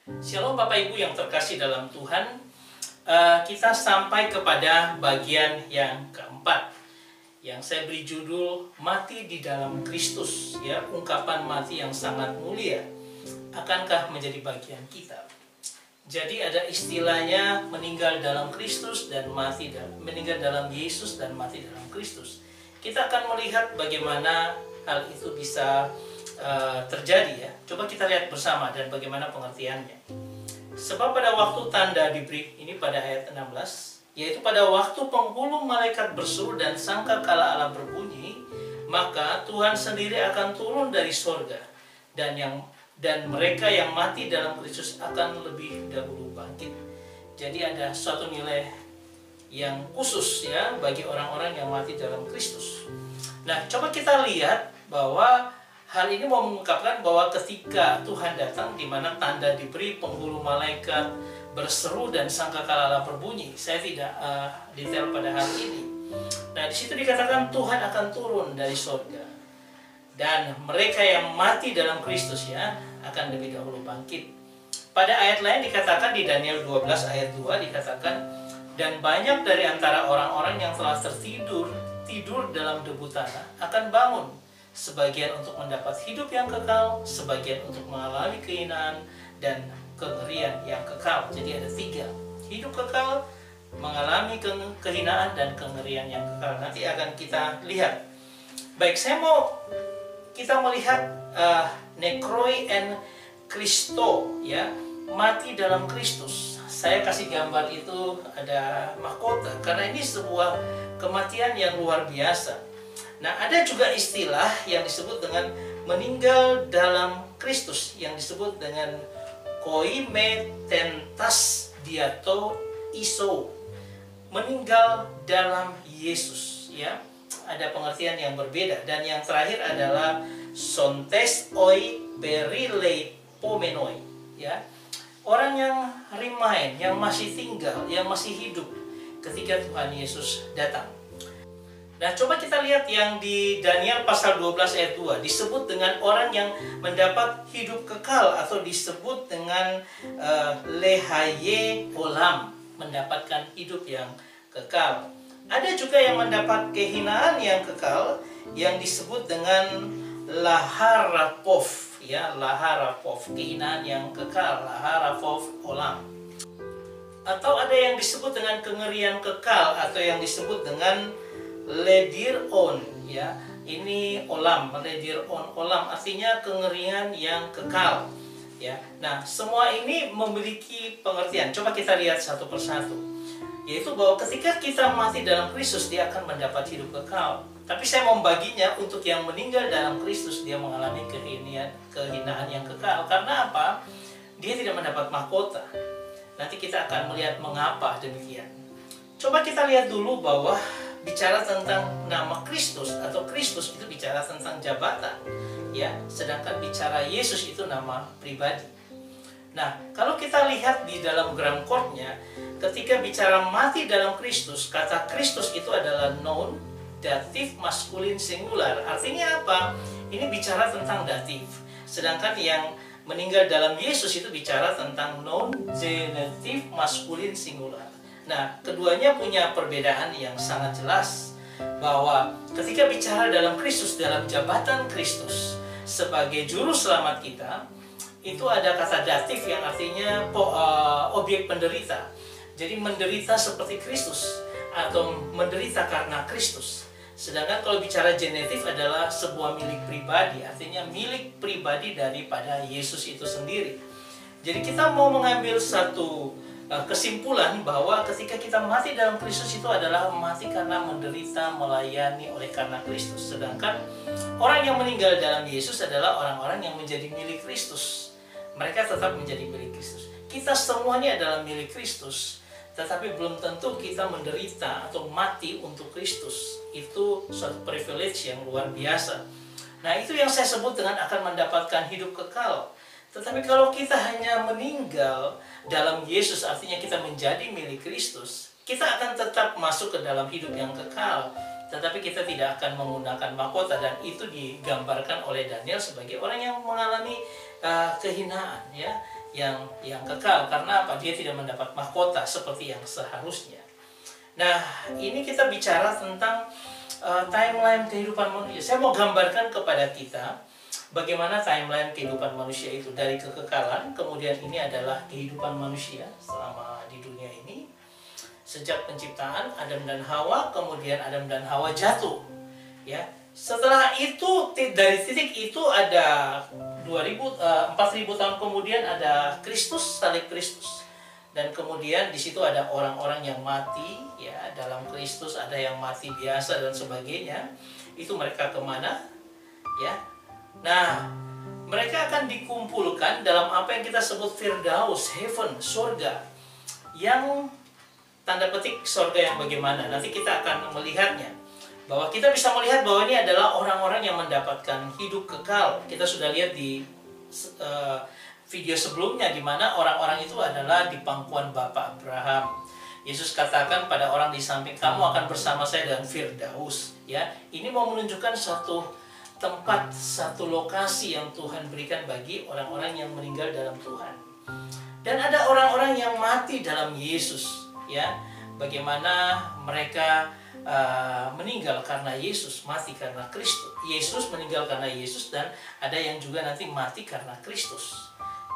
Shalom Bapak Ibu yang terkasih dalam Tuhan. Kita sampai kepada bagian yang keempat, yang saya beri judul Mati di dalam Kristus, ya, ungkapan mati yang sangat mulia. Akankah menjadi bagian kita? Jadi ada istilahnya meninggal dalam Kristus dan meninggal dalam Yesus dan mati dalam Kristus. Kita akan melihat bagaimana hal itu bisa terjadi, ya. Coba kita lihat bersama dan bagaimana pengertiannya. Sebab pada waktu tanda diberi, ini pada ayat 16, yaitu pada waktu penghulu malaikat berseru dan sangkakala Allah berbunyi, maka Tuhan sendiri akan turun dari sorga, dan mereka yang mati dalam Kristus akan lebih dahulu bangkit. Jadi ada suatu nilai yang khusus, ya, bagi orang-orang yang mati dalam Kristus. Nah, coba kita lihat bahwa hal ini mau mengungkapkan bahwa ketika Tuhan datang, di mana tanda diberi, penghulu malaikat berseru dan sangkakala Allah berbunyi. Saya tidak detail pada hal ini. Nah, di situ dikatakan Tuhan akan turun dari surga, dan mereka yang mati dalam Kristus, ya, akan lebih dahulu bangkit. Pada ayat lain dikatakan di Daniel 12 ayat 2 dikatakan, dan banyak dari antara orang-orang yang telah tidur dalam debu tanah akan bangun, sebagian untuk mendapat hidup yang kekal, sebagian untuk mengalami kehinaan dan kengerian yang kekal. Jadi ada 3, hidup kekal, mengalami kehinaan dan kengerian yang kekal. Nanti akan kita lihat. Baik, saya mau kita melihat nekroi and Christo, ya, mati dalam Kristus. Saya kasih gambar itu ada mahkota karena ini sebuah kematian yang luar biasa. Nah, ada juga istilah yang disebut dengan meninggal dalam Kristus, yang disebut dengan koime tentas diato iso, meninggal dalam Yesus, ya. Ada pengertian yang berbeda. Dan yang terakhir adalah sontes oi perilei pomenoi, ya, orang yang remain, yang masih tinggal, yang masih hidup ketika Tuhan Yesus datang. Nah, coba kita lihat yang di Daniel pasal 12 ayat 2, disebut dengan orang yang mendapat hidup kekal, atau disebut dengan lehaye olam, mendapatkan hidup yang kekal. Ada juga yang mendapat kehinaan yang kekal, yang disebut dengan laharapov, ya, laharapov, kehinaan yang kekal, laharapov olam. Atau ada yang disebut dengan kengerian kekal, atau yang disebut dengan ledir on, ya, ini olam, ledir on olam, artinya kengerian yang kekal, ya. Nah, semua ini memiliki pengertian. Coba kita lihat satu persatu, yaitu bahwa ketika kita mati dalam Kristus, dia akan mendapat hidup kekal. Tapi saya membaginya untuk yang meninggal dalam Kristus, dia mengalami kehinaan yang kekal. Karena apa? Dia tidak mendapat mahkota. Nanti kita akan melihat mengapa demikian. Coba kita lihat dulu bahwa bicara tentang nama Kristus, atau Kristus itu bicara tentang jabatan, ya, sedangkan bicara Yesus itu nama pribadi. Nah, kalau kita lihat di dalam gram chordnya, ketika bicara mati dalam Kristus, kata Kristus itu adalah noun, datif, maskulin, singular. Artinya apa? Ini bicara tentang datif. Sedangkan yang meninggal dalam Yesus itu bicara tentang noun, genitif, maskulin, singular. Nah, keduanya punya perbedaan yang sangat jelas, bahwa ketika bicara dalam Kristus, dalam jabatan Kristus sebagai juru selamat kita, itu ada kata datif yang artinya objek penderita. Jadi menderita seperti Kristus, atau menderita karena Kristus. Sedangkan kalau bicara genetif adalah sebuah milik pribadi, artinya milik pribadi daripada Yesus itu sendiri. Jadi kita mau mengambil satu kesimpulan bahwa ketika kita mati dalam Kristus itu adalah mati karena menderita, melayani oleh karena Kristus. Sedangkan orang yang meninggal dalam Yesus adalah orang-orang yang menjadi milik Kristus. Mereka tetap menjadi milik Kristus. Kita semuanya adalah milik Kristus, tetapi belum tentu kita menderita atau mati untuk Kristus. Itu suatu privilege yang luar biasa. Nah, itu yang saya sebut dengan akan mendapatkan hidup kekal. Tetapi kalau kita hanya meninggal dalam Yesus, artinya kita menjadi milik Kristus, kita akan tetap masuk ke dalam hidup yang kekal. Tetapi kita tidak akan menggunakan mahkota, dan itu digambarkan oleh Daniel sebagai orang yang mengalami kehinaan, ya, yang kekal. Karena apa? Dia tidak mendapat mahkota seperti yang seharusnya. Nah, ini kita bicara tentang timeline kehidupan manusia. Saya mau gambarkan kepada kita bagaimana timeline kehidupan manusia itu dari kekekalan, kemudian ini adalah kehidupan manusia selama di dunia ini. Sejak penciptaan Adam dan Hawa, kemudian Adam dan Hawa jatuh. Ya, setelah itu dari titik itu ada 4.000 tahun kemudian ada Kristus, salib Kristus. Dan kemudian di situ ada orang-orang yang mati ya dalam Kristus, ada yang mati biasa dan sebagainya. Itu mereka kemana? Ya. Nah, mereka akan dikumpulkan dalam apa yang kita sebut Firdaus, heaven, surga. Yang tanda petik surga yang bagaimana? Nanti kita akan melihatnya. Bahwa kita bisa melihat bahwa ini adalah orang-orang yang mendapatkan hidup kekal. Kita sudah lihat di video sebelumnya di mana orang-orang itu adalah di pangkuan Bapa Abraham. Yesus katakan pada orang di samping, kamu akan bersama saya dalam Firdaus. Ya, ini mau menunjukkan satu tempat, satu lokasi yang Tuhan berikan bagi orang-orang yang meninggal dalam Tuhan. Dan ada orang-orang yang mati dalam Yesus. Ya, bagaimana mereka meninggal karena Yesus, mati karena Kristus. Yesus meninggal karena Yesus, dan ada yang juga nanti mati karena Kristus.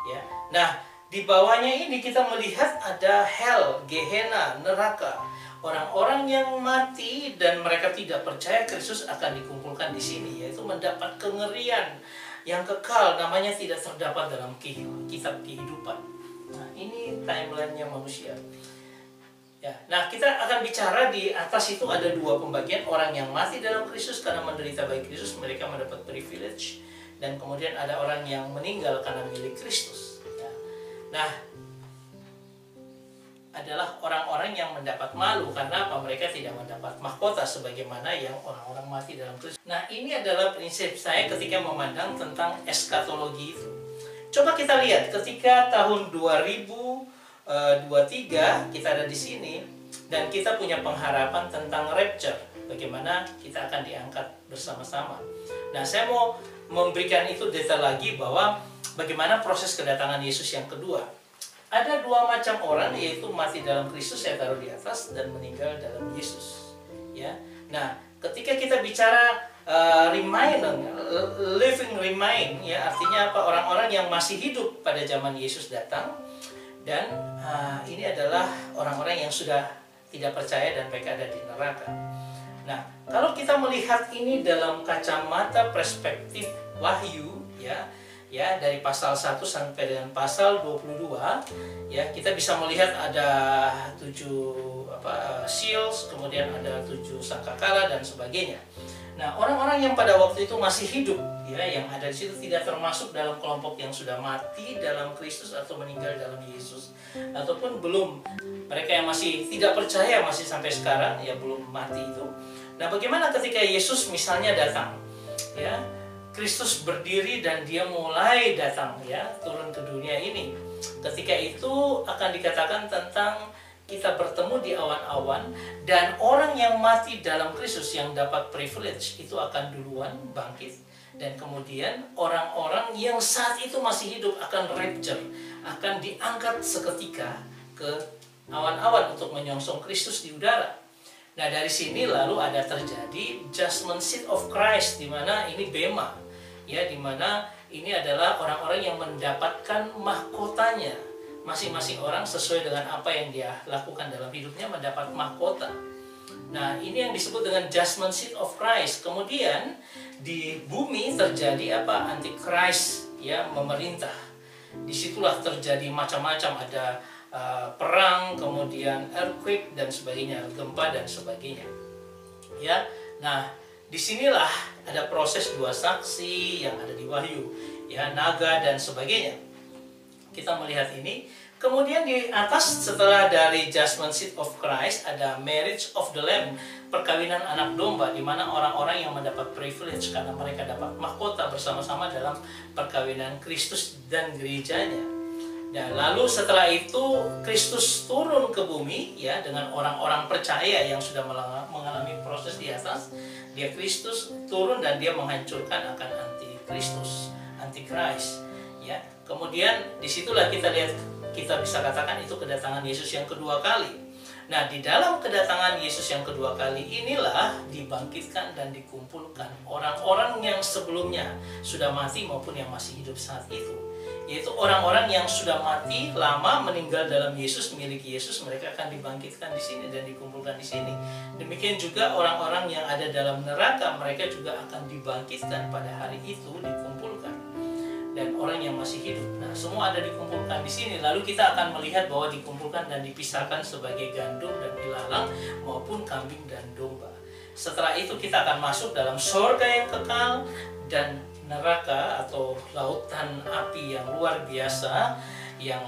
Ya, nah di bawahnya ini kita melihat ada hell, Gehenna, neraka. Orang-orang yang mati dan mereka tidak percaya Kristus akan dikumpulkan di sini, yaitu mendapat kengerian yang kekal, namanya tidak terdapat dalam kitab kehidupan. Nah, ini timelinenya manusia. Ya, nah kita akan bicara di atas itu ada dua pembagian, orang yang mati dalam Kristus karena menderita bagi Kristus, mereka mendapat privilege, dan kemudian ada orang yang meninggal karena milik Kristus. Ya. Nah, adalah orang-orang yang mendapat malu karena apa? Mereka tidak mendapat mahkota sebagaimana yang orang-orang mati dalam Kristus. Nah, ini adalah prinsip saya ketika memandang tentang eskatologi itu. Coba kita lihat ketika tahun 2023 kita ada di sini dan kita punya pengharapan tentang rapture, bagaimana kita akan diangkat bersama-sama. Nah, saya mau memberikan itu detail lagi bahwa bagaimana proses kedatangan Yesus yang kedua. Ada dua macam orang, yaitu mati dalam Kristus, saya taruh di atas, dan meninggal dalam Yesus. Ya, nah ketika kita bicara living remain, ya artinya apa? Orang-orang yang masih hidup pada zaman Yesus datang. Dan ini adalah orang-orang yang sudah tidak percaya dan mereka ada di neraka. Nah, kalau kita melihat ini dalam kacamata perspektif Wahyu, ya dari pasal 1 sampai dengan pasal 22, ya kita bisa melihat ada 7 seals, kemudian ada 7 sangkakala dan sebagainya. Nah, orang-orang yang pada waktu itu masih hidup, ya, yang ada di situ tidak termasuk dalam kelompok yang sudah mati dalam Kristus atau meninggal dalam Yesus, ataupun belum, mereka yang masih tidak percaya masih sampai sekarang, ya belum mati itu. Nah, bagaimana ketika Yesus misalnya datang, ya, Kristus berdiri dan dia mulai datang, ya, turun ke dunia ini. Ketika itu akan dikatakan tentang kita bertemu di awan-awan, dan orang yang mati dalam Kristus yang dapat privilege itu akan duluan bangkit, dan kemudian orang-orang yang saat itu masih hidup akan rapture, akan diangkat seketika ke awan-awan untuk menyongsong Kristus di udara. Nah, dari sini lalu ada terjadi judgment seat of Christ, di mana ini bema, ya, di mana ini adalah orang-orang yang mendapatkan mahkotanya. Masing-masing orang sesuai dengan apa yang dia lakukan dalam hidupnya mendapat mahkota. Nah, ini yang disebut dengan judgment seat of Christ. Kemudian di bumi terjadi apa? Antichrist, ya, memerintah. Disitulah terjadi macam-macam, ada perang, kemudian earthquake dan sebagainya, gempa dan sebagainya. Ya, nah disinilah ada proses dua saksi yang ada di Wahyu, ya, naga dan sebagainya. Kita melihat ini. Kemudian di atas setelah dari judgment seat of Christ ada marriage of the Lamb, perkawinan anak domba, di mana orang-orang yang mendapat privilege karena mereka dapat mahkota bersama-sama dalam perkawinan Kristus dan gerejanya. Dan lalu setelah itu Kristus turun ke bumi, ya, dengan orang-orang percaya yang sudah mengalami proses di atas. Dia Kristus turun dan dia menghancurkan akan anti-Kristus, anti-Christ, ya. Kemudian disitulah kita lihat, kita bisa katakan itu kedatangan Yesus yang kedua kali. Nah, di dalam kedatangan Yesus yang kedua kali inilah dibangkitkan dan dikumpulkan orang-orang yang sebelumnya sudah mati maupun yang masih hidup saat itu. Yaitu orang-orang yang sudah mati lama meninggal dalam Yesus, milik Yesus, mereka akan dibangkitkan di sini dan dikumpulkan di sini. Demikian juga orang-orang yang ada dalam neraka, mereka juga akan dibangkitkan pada hari itu, dikumpulkan. Dan orang yang masih hidup, nah semua ada dikumpulkan di sini. Lalu kita akan melihat bahwa dikumpulkan dan dipisahkan sebagai gandum dan ilalang maupun kambing dan domba. Setelah itu kita akan masuk dalam surga yang kekal dan neraka atau lautan api yang luar biasa, yang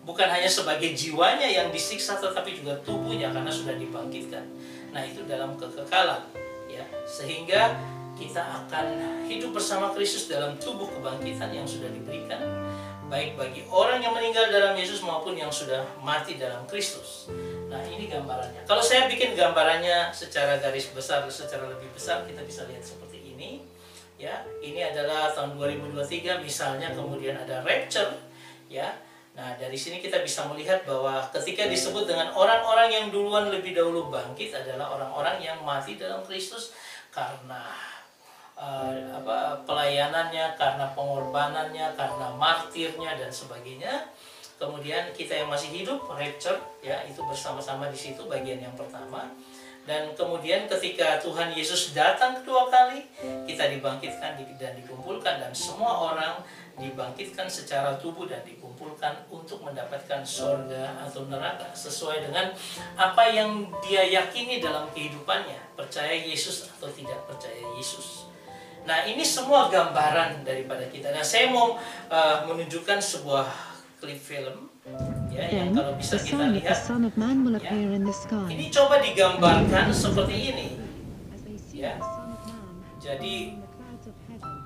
bukan hanya sebagai jiwanya yang disiksa tetapi juga tubuhnya karena sudah dibangkitkan. Nah, itu dalam kekekalan, ya, sehingga kita akan hidup bersama Kristus dalam tubuh kebangkitan yang sudah diberikan, baik bagi orang yang meninggal dalam Yesus maupun yang sudah mati dalam Kristus. Nah, ini gambarannya. Kalau saya bikin gambarannya secara garis besar, secara lebih besar, kita bisa lihat seperti ini. Ya, ini adalah tahun 2023 misalnya, kemudian ada rapture, ya. Nah, dari sini kita bisa melihat bahwa ketika disebut dengan orang-orang yang duluan lebih dahulu bangkit adalah orang-orang yang mati dalam Kristus karena pelayanannya, karena pengorbanannya, karena martirnya dan sebagainya. Kemudian kita yang masih hidup, rapture, ya, itu bersama-sama di situ bagian yang pertama. Dan kemudian ketika Tuhan Yesus datang kedua kali, kita dibangkitkan dan dikumpulkan, dan semua orang dibangkitkan secara tubuh dan dikumpulkan untuk mendapatkan surga atau neraka sesuai dengan apa yang dia yakini dalam kehidupannya, percaya Yesus atau tidak percaya Yesus. Nah, ini semua gambaran daripada kita. Nah, saya mau menunjukkan sebuah klip film, ya, yang kalau bisa kita lihat, ya, ini coba digambarkan seperti ini, ya. Jadi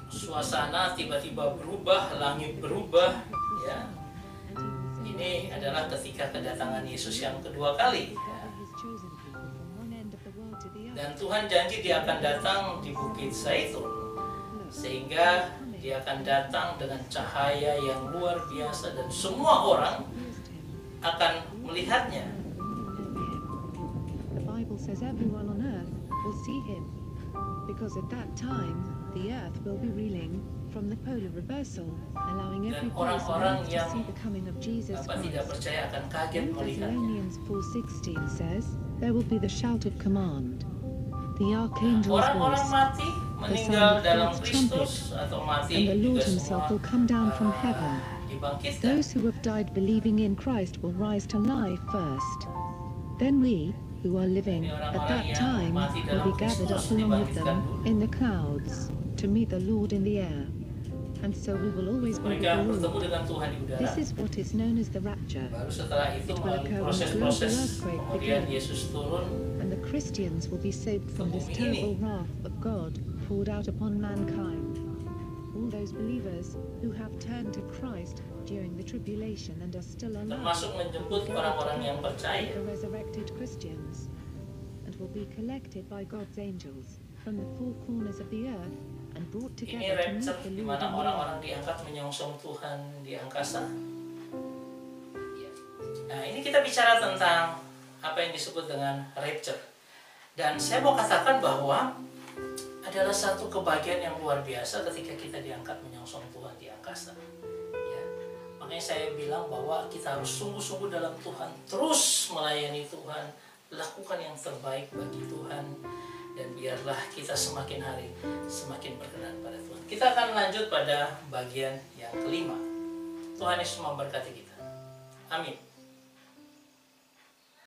suasana tiba-tiba berubah, langit berubah, ya. Ini adalah ketika kedatangan Yesus yang kedua kali, ya. Dan Tuhan janji dia akan datang di Bukit Zaitun, sehingga dia akan datang dengan cahaya yang luar biasa dan semua orang akan melihatnya. The Bible says everyone on earth will see him, because at that time the earth will be reeling from the polar reversal, allowing every place on earth to see the coming of Jesus Christ. Tidak percaya akan kaget melihatnya. Thessalonians 4:16 says, there will be the shout of command, the archangel's Orang-orang voice, mati the meninggal sound of dalam God's Kristus trumpet, atau mati and the Lord juga himself semua will come down from heaven. dibangkitkan. Those who have died believing in Christ will rise to life first. Then we, who are living at that time, will be gathered up along with them in the clouds to meet the Lord in the air. And so we will always be with Mereka the bertemu Lord. dengan Tuhan di udara. This is what is known as the rapture. Baru setelah itu It will melalui occur when the proses-proses, global earthquake kemudian begins. Yesus turun. And the Christians will be saved from this terrible wrath of God poured out upon mankind. All those believers who have turned to Christ during the tribulation and are still alive Termasuk menjemput will orang-orang yang gather percaya. with the resurrected Christians and will be collected by God's angels from the four corners of the earth and brought Ini together to meet rapture, the di Lord mana in the orang-orang air. diangkat menyongsong Tuhan di angkasa. Ya. Nah, ini kita bicara tentang apa yang disebut dengan rapture. Dan saya mau katakan bahwa adalah satu kebahagiaan yang luar biasa ketika kita diangkat menyongsong Tuhan di angkasa. Ya. Makanya saya bilang bahwa kita harus sungguh-sungguh dalam Tuhan, terus melayani Tuhan, lakukan yang terbaik bagi Tuhan, dan biarlah kita semakin hari semakin berkenan pada Tuhan. Kita akan lanjut pada bagian yang kelima. Tuhan Yesus memberkati kita. Amin.